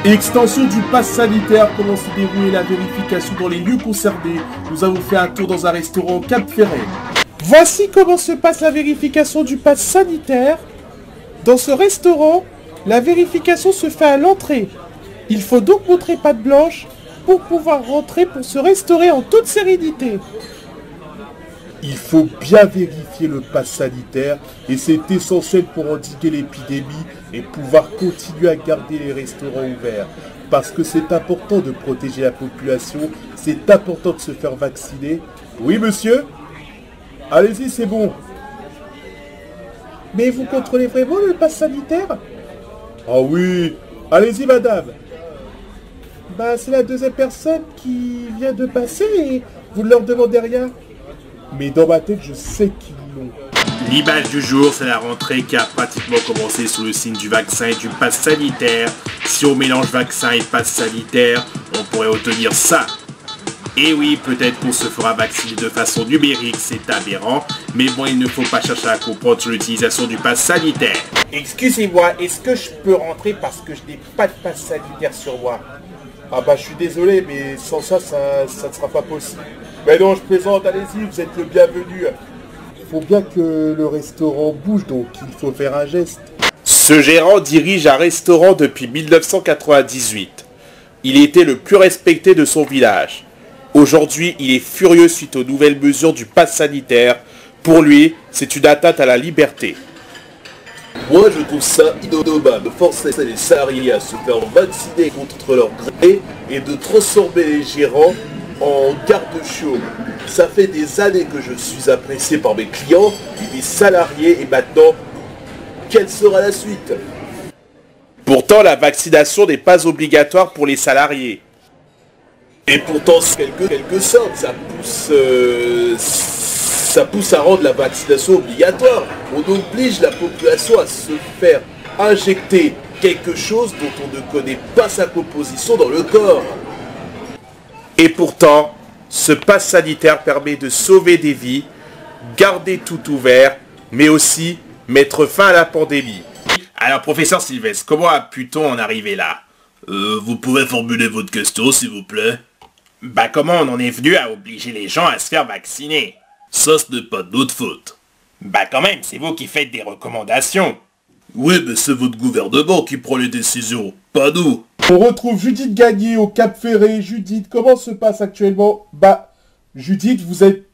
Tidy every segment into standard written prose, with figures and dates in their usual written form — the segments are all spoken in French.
Extension du pass sanitaire, comment se déroule la vérification dans les lieux concernés. Nous avons fait un tour dans un restaurant au Cap-Ferret. Voici comment se passe la vérification du pass sanitaire. Dans ce restaurant, la vérification se fait à l'entrée. Il faut donc montrer patte blanche pour pouvoir rentrer pour se restaurer en toute sérénité. Il faut bien vérifier le pass sanitaire et c'est essentiel pour endiguer l'épidémie et pouvoir continuer à garder les restaurants ouverts. Parce que c'est important de protéger la population, c'est important de se faire vacciner. Oui monsieur? Allez-y, c'est bon. Mais vous contrôlez vraiment le pass sanitaire? Ah oui, allez-y madame. Bah c'est la deuxième personne qui vient de passer et vous ne leur demandez rien. Mais dans ma tête, je sais qu'ils l'ont. L'image du jour, c'est la rentrée qui a pratiquement commencé sous le signe du vaccin et du pass sanitaire. Si on mélange vaccin et pass sanitaire, on pourrait obtenir ça. Et oui, peut-être qu'on se fera vacciner de façon numérique, c'est aberrant, mais bon, il ne faut pas chercher à comprendre sur l'utilisation du pass sanitaire. Excusez-moi, est-ce que je peux rentrer parce que je n'ai pas de pass sanitaire sur moi? Ah bah je suis désolé, mais sans ça, ça ne sera pas possible. Mais non, je plaisante, allez-y, vous êtes le bienvenu. Il faut bien que le restaurant bouge, donc il faut faire un geste. Ce gérant dirige un restaurant depuis 1998. Il était le plus respecté de son village. Aujourd'hui, il est furieux suite aux nouvelles mesures du pass sanitaire. Pour lui, c'est une atteinte à la liberté. Moi je trouve ça innommable de forcer les salariés à se faire vacciner contre leur gré et de transformer les gérants en garde-chiots. Ça fait des années que je suis apprécié par mes clients et mes salariés et maintenant, quelle sera la suite? Pourtant, la vaccination n'est pas obligatoire pour les salariés. Et pourtant, quelque sorte, ça pousse à rendre la vaccination obligatoire. On oblige la population à se faire injecter quelque chose dont on ne connaît pas sa composition dans le corps. Et pourtant, ce pass sanitaire permet de sauver des vies, garder tout ouvert, mais aussi mettre fin à la pandémie. Alors, professeur Sylvestre, comment a pu-t-on en arriver là? Vous pouvez formuler votre question, s'il vous plaît? Bah, comment on en est venu à obliger les gens à se faire vacciner? Ça, ce n'est pas de notre faute. Bah quand même, c'est vous qui faites des recommandations. Oui, mais c'est votre gouvernement qui prend les décisions, pas nous. On retrouve Judith Gagné au Cap-Ferret. Judith, comment se passe actuellement? Bah, Judith, vous êtes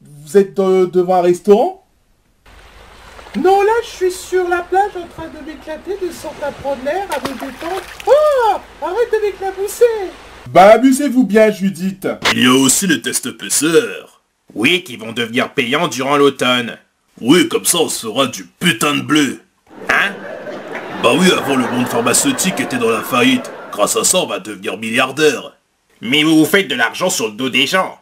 devant un restaurant? Non, là, je suis sur la plage en train de m'éclater, de sortir prendre l'air, à me détendre. Oh, arrête de m'éclabousser. Bah, amusez-vous bien, Judith. Il y a aussi les tests PCR. Oui, qui vont devenir payants durant l'automne. Oui, comme ça on se fera du putain de bleu. Hein? Bah oui, avant le monde pharmaceutique était dans la faillite. Grâce à ça, on va devenir milliardaire. Mais vous faites de l'argent sur le dos des gens.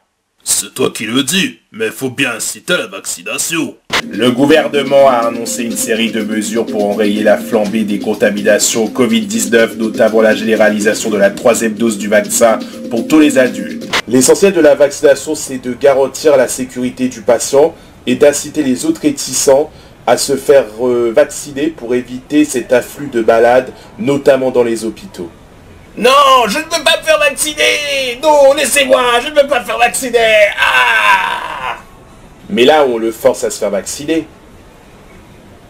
C'est toi qui le dis, mais faut bien inciter à la vaccination. Le gouvernement a annoncé une série de mesures pour enrayer la flambée des contaminations Covid-19, notamment la généralisation de la 3e dose du vaccin pour tous les adultes. L'essentiel de la vaccination, c'est de garantir la sécurité du patient et d'inciter les autres réticents à se faire vacciner pour éviter cet afflux de malades, notamment dans les hôpitaux. Non, je ne veux pas me faire vacciner! Non, laissez-moi, je ne veux pas me faire vacciner! Ah! Mais là, on le force à se faire vacciner.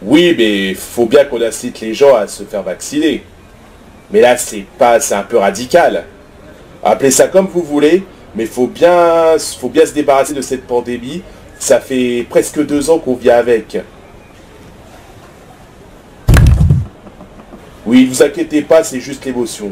Oui, mais faut bien qu'on incite les gens à se faire vacciner. Mais là, c'est un peu radical. Appelez ça comme vous voulez, mais faut bien se débarrasser de cette pandémie. Ça fait presque 2 ans qu'on vit avec. Oui, ne vous inquiétez pas, c'est juste l'émotion.